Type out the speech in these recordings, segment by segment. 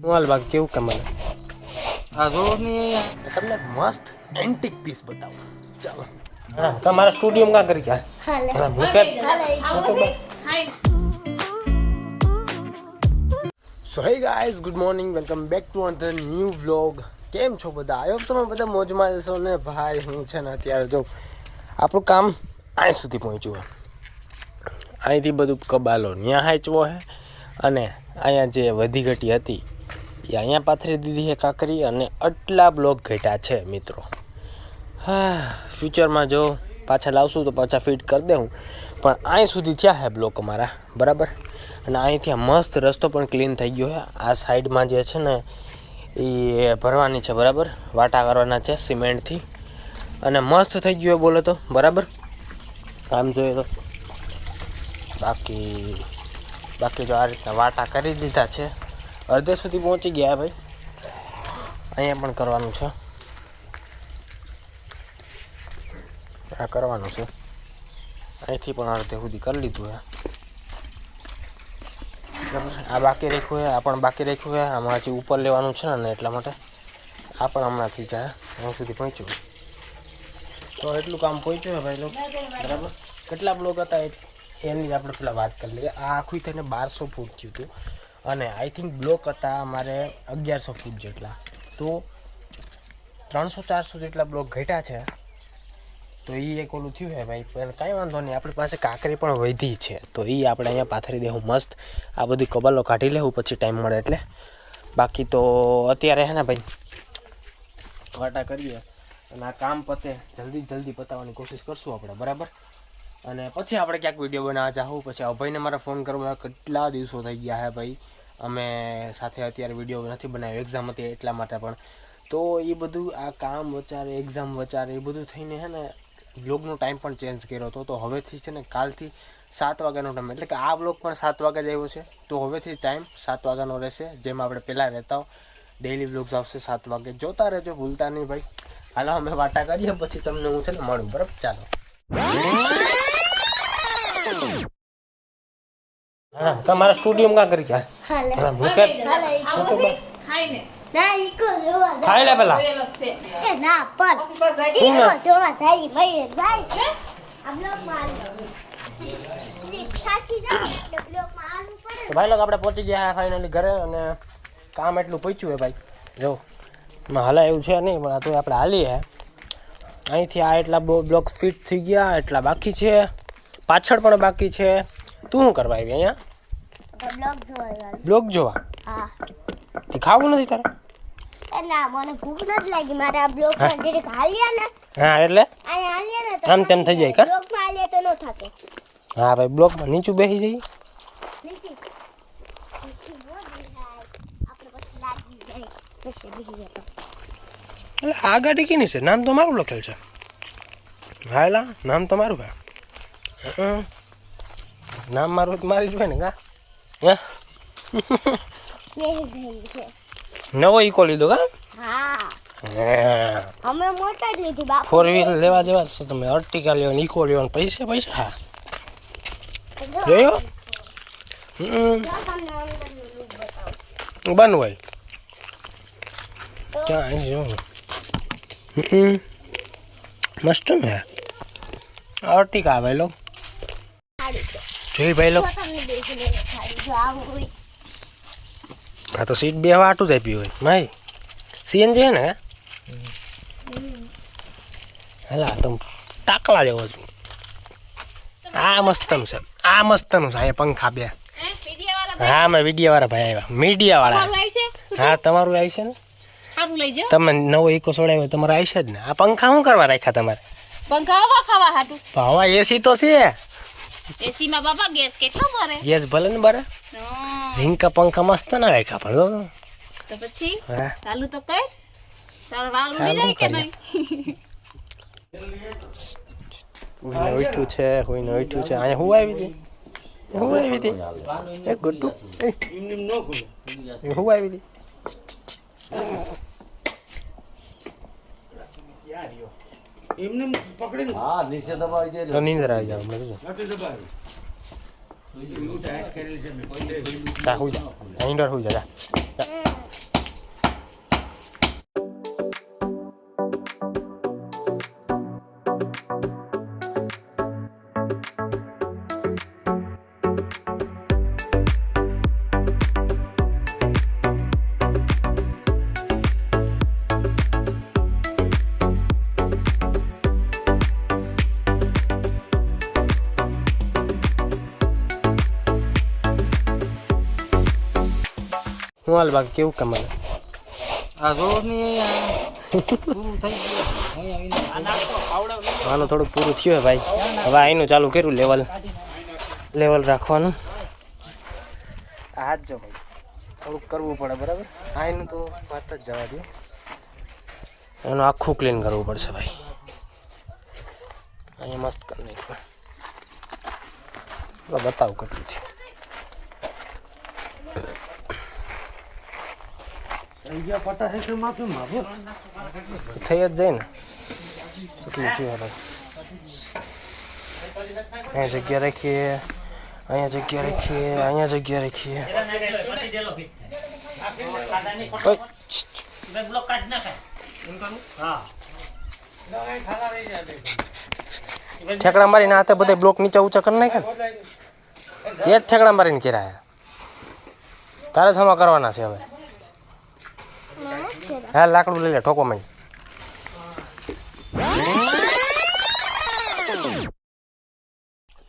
Mall બાગ કેવું કમાલ આ જો ની તમને મસ્ત એન્ટિક પીસ બતાવું. ચાલો હા તમારા સ્ટુડિયોમાં કા કરી ગયા હા મૂકે so hey guys good morning welcome back to another new vlog. કેમ છો બધા? આયો તમે બધા મોજમાં જશો ને ભાઈ. હું છે ને અત્યારે જો આપણું કામ અહીં સુધી પહોંચ્યું. અહીંથી બધું કબાલો ત્યાં હાંચવો છે અને અહીંયા જે વધી ઘટી હતી એ અહીંયા પાથરી દીધી છે કાંકરી અને આટલા બ્લોક ઘટ્યા છે મિત્રો. હા ફ્યુચરમાં જો પાછા લાવશું તો પાછા ફિટ કરી દઉં, પણ અહીં સુધી થયા છે બ્લોક અમારા બરાબર. અને અહીંથી મસ્ત રસ્તો પણ ક્લીન થઈ ગયો છે. આ સાઈડમાં જે છે ને એ ભરવાની છે બરાબર, વાટા કરવાના છે સિમેન્ટથી અને મસ્ત થઈ ગયો બોલો તો બરાબર. આમ જોઈએ તો બાકી જો આ રીતના વાટા કરી દીધા છે. અડધે સુધી પહોંચી ગયા ભાઈ. અહીંયા પણ કરવાનું છે, આ કરવાનું છે. અહીંથી પણ અડધે સુધી કરી લીધું છે બરાબર. આ બાકી રાખ્યું છે, આ પણ બાકી રાખ્યું છે. આમાં હજી ઉપર લેવાનું છે ને એટલા માટે આ પણ હમણાંથી જાય અહીં સુધી પહોંચ્યું. તો એટલું કામ પહોંચ્યું છે ભાઈ લોકો બરાબર. કેટલા બ્લોક હતા એની આપણે પેલા વાત કરી લઈએ. આ આખું થઈને 1200 ફૂટ થયું હતું અને આઈ થિંક બ્લોક હતા અમારે 1100 ફૂટ જેટલા. તો 300-400 જેટલા બ્લોક ઘટ્યા છે. તો એ એક ઓલું થયું છે ભાઈ, પણ કાંઈ વાંધો નહીં. આપણી પાસે કાંકરી પણ વધી છે તો એ આપણે અહીંયા પાથરી દેવું મસ્ત. આ બધી કબાલો કાઢી લેવું પછી ટાઈમ મળે એટલે. બાકી તો અત્યારે છે ને ભાઈ વાટા કરીએ અને આ કામ પતે જલ્દી પતાવવાની કોશિશ કરશું આપણે બરાબર. અને પછી આપણે ક્યાંક વિડીયો બનાવવા જાઉં. પછી અભયને મારે ફોન કરવા, કેટલા દિવસો થઈ ગયા છે ભાઈ અમે સાથે અત્યારે વિડીયો નથી બનાવ્યો. એક્ઝામ હતી એટલા માટે પણ. તો એ બધું આ કામ વચારે એક્ઝામ વચારે એ બધું થઈને છે ને વ્લોગનો ટાઈમ પણ ચેન્જ કર્યો હતો. તો હવેથી છે ને કાલથી 7 વાગ્યાનો ટાઈમ, એટલે કે આ વ્લોગ પણ 7 વાગે જ આવ્યો છે. તો હવેથી ટાઈમ 7 વાગ્યાનો રહેશે, જેમ આપણે પહેલાં રહેતા ડેઈલી વ્લોગ્સ આવશે 7 વાગે. જોતા રહેજો, ભૂલતા નહીં ભાઈ. હાલો અમે વાટા કરીએ પછી તમને હું છે ને મળું બરાબર. ચાલો હા તમારા સ્ટુડિયોમાં કા કરી ગયા હા મૂકે ખાઈ લે પેલા એ ના પણ ઈકો જોવા જાય ભાઈ ભાઈ આ બ્લોક માં થાકી જાય એટલે બ્લોક માં આવવું પડે. તો ભાઈ લોકો આપણે પહોંચી ગયા ફાઇનલી ઘરે અને કામ એટલું પહોંચ્યું હે ભાઈ. જો એમાં હલા એવું છે નહીં, પણ આ તો આપણે હાલીએ. અહીંથી આ એટલા બ્લોક ફિટ થઈ ગયા, એટલા બાકી છે, પાછળ પણ બાકી છે. તું શું કરવા આવી અહીંયા? બ્લોક જોવા? હા. તે ખાવું નથી તારે? ના મને ભૂખ નથી લાગી. મારે આ બ્લોક માં જે હાલ્યા ને હા એટલે અહીંયા હાલ્યા ને તો આમ તેમ થઈ જાય કા? બ્લોક માં હાલ્યા તો ન થાકે. હા ભાઈ બ્લોકમાં નીચું બેસી જઈએ. નીચે આપણે બસ લાગી જાય પછી બેસી જતો. એટલે આ ગાડી કેની છે? નામ તો મારું લખેલ છે. હા એલા નામ તો મારું ભાઈ. નામ મારું મારી જ હોય ને કા? હે નવો ઈકો લીધો કા? હા હા અમે મોટર લીધી બાપુ. 4 વ્હીલ લેવા જેવા છે તમે. અર્ટિકા લેવા ને ઈકો લેવા પૈસા હા જોયો. બનવાય ક્યાં જો મસ્ત ને અર્ટિકા ભાઈ લો જોઈ ભાઈ લો. હા તો સીટ બે વાટું જ આપી હોય ભાઈ. સીએનજી છે ને હેલા તો ટાકલા જેવો છે. આ મસ્તનું છે, આ મસ્તનું છે. આ પંખા બે. હા મેં વિડીયો વાળા ભાઈ આવ્યા. મીડિયા વાળા હા તમારું આવી છે ને. તમે નવો ઈકો સોડાવ્યો તમારે આવી છે જ ને. આ પંખા શું કરવા રાખ્યા તમારે? પંખા હવા ખાવા હાટું. હવા એસી તો છે. એસી માં બાપા ગેસ કેટલો ભરે? ગેસ ભલે ને બરે. ઝીંકા પંખા મસ્ત ના રાખ્યા પણ તો પછી હા ચાલુ તો કર. તારો વાળ ઉડી જાય કે નહીં? કોઈને ઉઠ્યું છે, કોઈને ઉઠ્યું છે. અહીંયા હું આવી હતી એ ગુડ્ડુ હું આવી હતી. એમને પકડીને હા નીચે દબાવી દે. નીંદર આવી જાવ હમણાં. એવું ટાઈટ કરેલ છે મેં. જા હુઈ જા. અહીં ડર હુઈ જા. હું હાલ બાકી કેવું કમાલ આ જોર ની પૂરું થઈ ગયું અહીં આવીને આનું થોડુંક પૂરું થયું હે ભાઈ હવે આનું ચાલુ કર્યું લેવલ રાખવાનું આ જ જો ભાઈ થોડુંક કરવું પડે બરાબર આનું તો વાત જ જવા દો એનું આખું ક્લીન કરવું પડશે ભાઈ અહીંયા મસ્ત કરી નાખ્યું બતાવું કેટલું થયું થઈ ગયા પટા હેઠળ માથું માફો થઈ જ જાય ને કેટલું થયું હવે અહીંયા જગ્યા રાખીએ અહીંયા જગ્યા રાખીએ અહીંયા જગ્યા રાખીએ ઓય, ઠેકડા મારીને હાથે બધા બ્લોક નીચે ઊંચા કરી નાખે ને એ જ ઠેકડા મારીને કર્યા તારે જ હમા કરવાના છે હવે હા લાકડું લઈ લે ઠોકો માં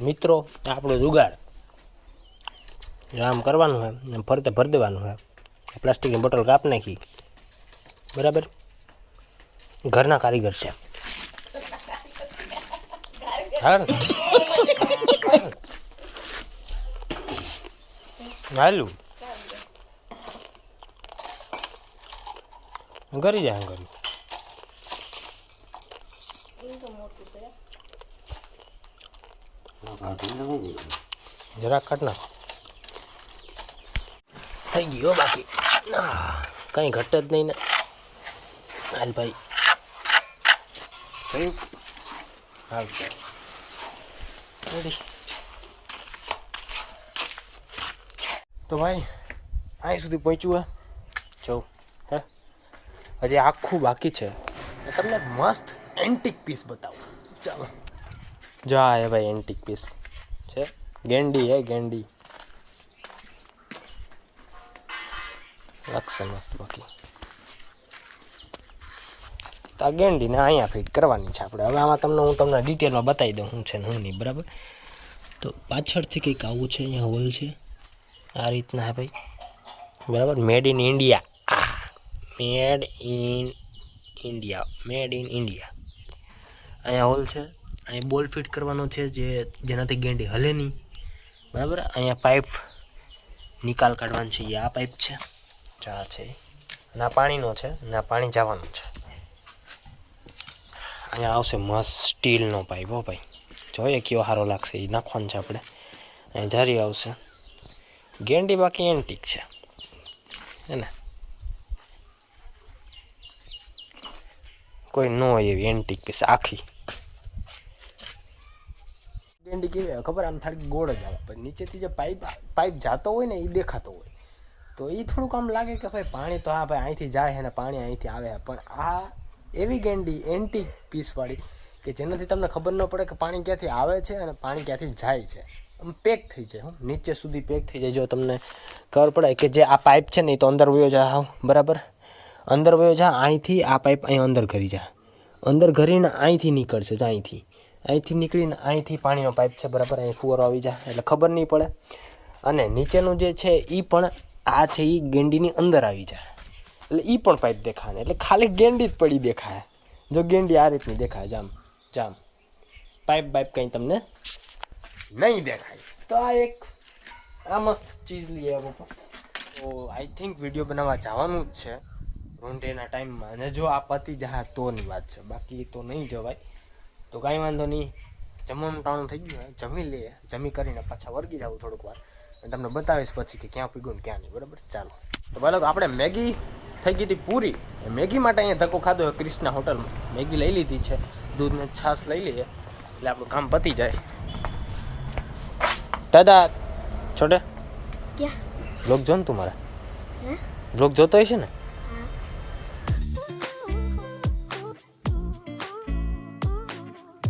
મિત્રો આપણો જુગાડ જો આમ કરવાનું હોય ને ફરતે ભરી દેવાનું હોય પ્લાસ્ટિકની બોટલ કાપ નાખી બરાબર ઘરના કારીગર છે હા હાલું કરી જાય કર્યું જરાક કાઢ નાખો થઈ ગયો બાકી કંઈ ઘટે જ નહીં ને હાલ ભાઈ થયું હાલ સર રેડી તો ભાઈ અહીં સુધી પહોંચ્યું હે જવું હે હજી આખું બાકી છે તમને મસ્ત એન્ટિક પીસ બતાવું ચાલો જા હે ભાઈ એન્ટિક પીસ છે ગેંડી હે ગેંડી લાગશે મસ્ત બાકી તો આ ગેંડીને અહીંયા ફિટ કરવાની છે આપણે હવે આમાં હું તમને ડિટેલમાં બતાવી દઉં શું છે ને શું નહીં બરાબર તો પાછળથી કંઈક આવું છે અહીંયા હોલ છે આ રીતના હે ભાઈ બરાબર made in India made in India અહીંયા હોલ છે અહીં બોલ ફિટ કરવાનો છે જેનાથી ગેંડી હલે નહીં બરાબર અહીંયા પાઇપ નિકાલ કાઢવાનો છે એ આ પાઇપ છે ચા છે અને આ પાણીનો છે અને આ પાણી જવાનું છે અહીંયા આવશે મસ્ત સ્ટીલનો પાઇપ હો ભાઈ જોઈએ કયો સારો લાગશે એ નાખવાનું છે આપણે અહીં જારી આવશે ગેંડી બાકી એન્ટિક છે હે ને કોઈ ન હોય એવી એન્ટિક પીસ આખી ગેંડી કેવી આવે ખબર આમ થોડીક ગોળ જ આવે પણ નીચેથી જે પાઇપ જાતો હોય ને એ દેખાતો હોય તો એ થોડુંક આમ લાગે કે ભાઈ પાણી તો હા ભાઈ અહીંથી જાય છે ને પાણી અહીંથી આવે પણ આ એવી ગેંડી એન્ટિક પીસવાળી કે જેનાથી તમને ખબર ન પડે કે પાણી ક્યાંથી આવે છે અને પાણી ક્યાંથી જાય છે આમ પેક થઈ જાય હું નીચે સુધી પેક થઈ જાય જો તમને ખબર પડે કે જે આ પાઇપ છે ને એ તો અંદર વયો જાય હાવ બરાબર અંદર વયો જાય અહીંથી આ પાઇપ અહીં અંદર ઘરી જાય અંદર ઘરીને અહીંથી નીકળશે જ અહીંથી નીકળીને અહીંથી પાણીનો પાઇપ છે બરાબર અહીં ફુવારો આવી જાય એટલે ખબર નહીં પડે અને નીચેનું જે છે એ પણ આ છે એ ગેંડીની અંદર આવી જાય એટલે એ પણ પાઇપ દેખાય એટલે ખાલી ગેંડી જ પડી દેખાય જો ગેંડી આ રીતની દેખાય જામ પાઇપ કંઈ તમને નહીં દેખાય તો આ એક આ મસ્ત ચીજ લઈએ પપ્પા તો આઈ થિંક વિડીયો બનાવવા જવાનું જ છે રોંઢેના ટાઈમમાં અને જો આ પતી જાય તોની વાત છે બાકી તો નહીં જવાય તો કાંઈ વાંધો નહીં જમવાનું ટાણું થઈ ગયું હોય જમી લઈએ જમી કરીને પાછા વર્ગી જાવ થોડુંક વાર અને તમને બતાવીશ પછી કે ક્યાં પીગું ને ક્યાં નહીં બરાબર ચાલો તો ભાઈ લોકો આપણે મેગી થઈ ગઈ હતી પૂરી મેગી માટે અહીંયા ધક્કો ખાધો હોય ક્રિષ્ના હોટલમાં મેગી લઈ લીધી છે દૂધને છાશ લઈ લઈએ એટલે આપણું કામ પતી જાય દાદા છોટે ક્યાં બ્લોગ જો ને તું મારા હે બ્લોગ જોતો હશે ને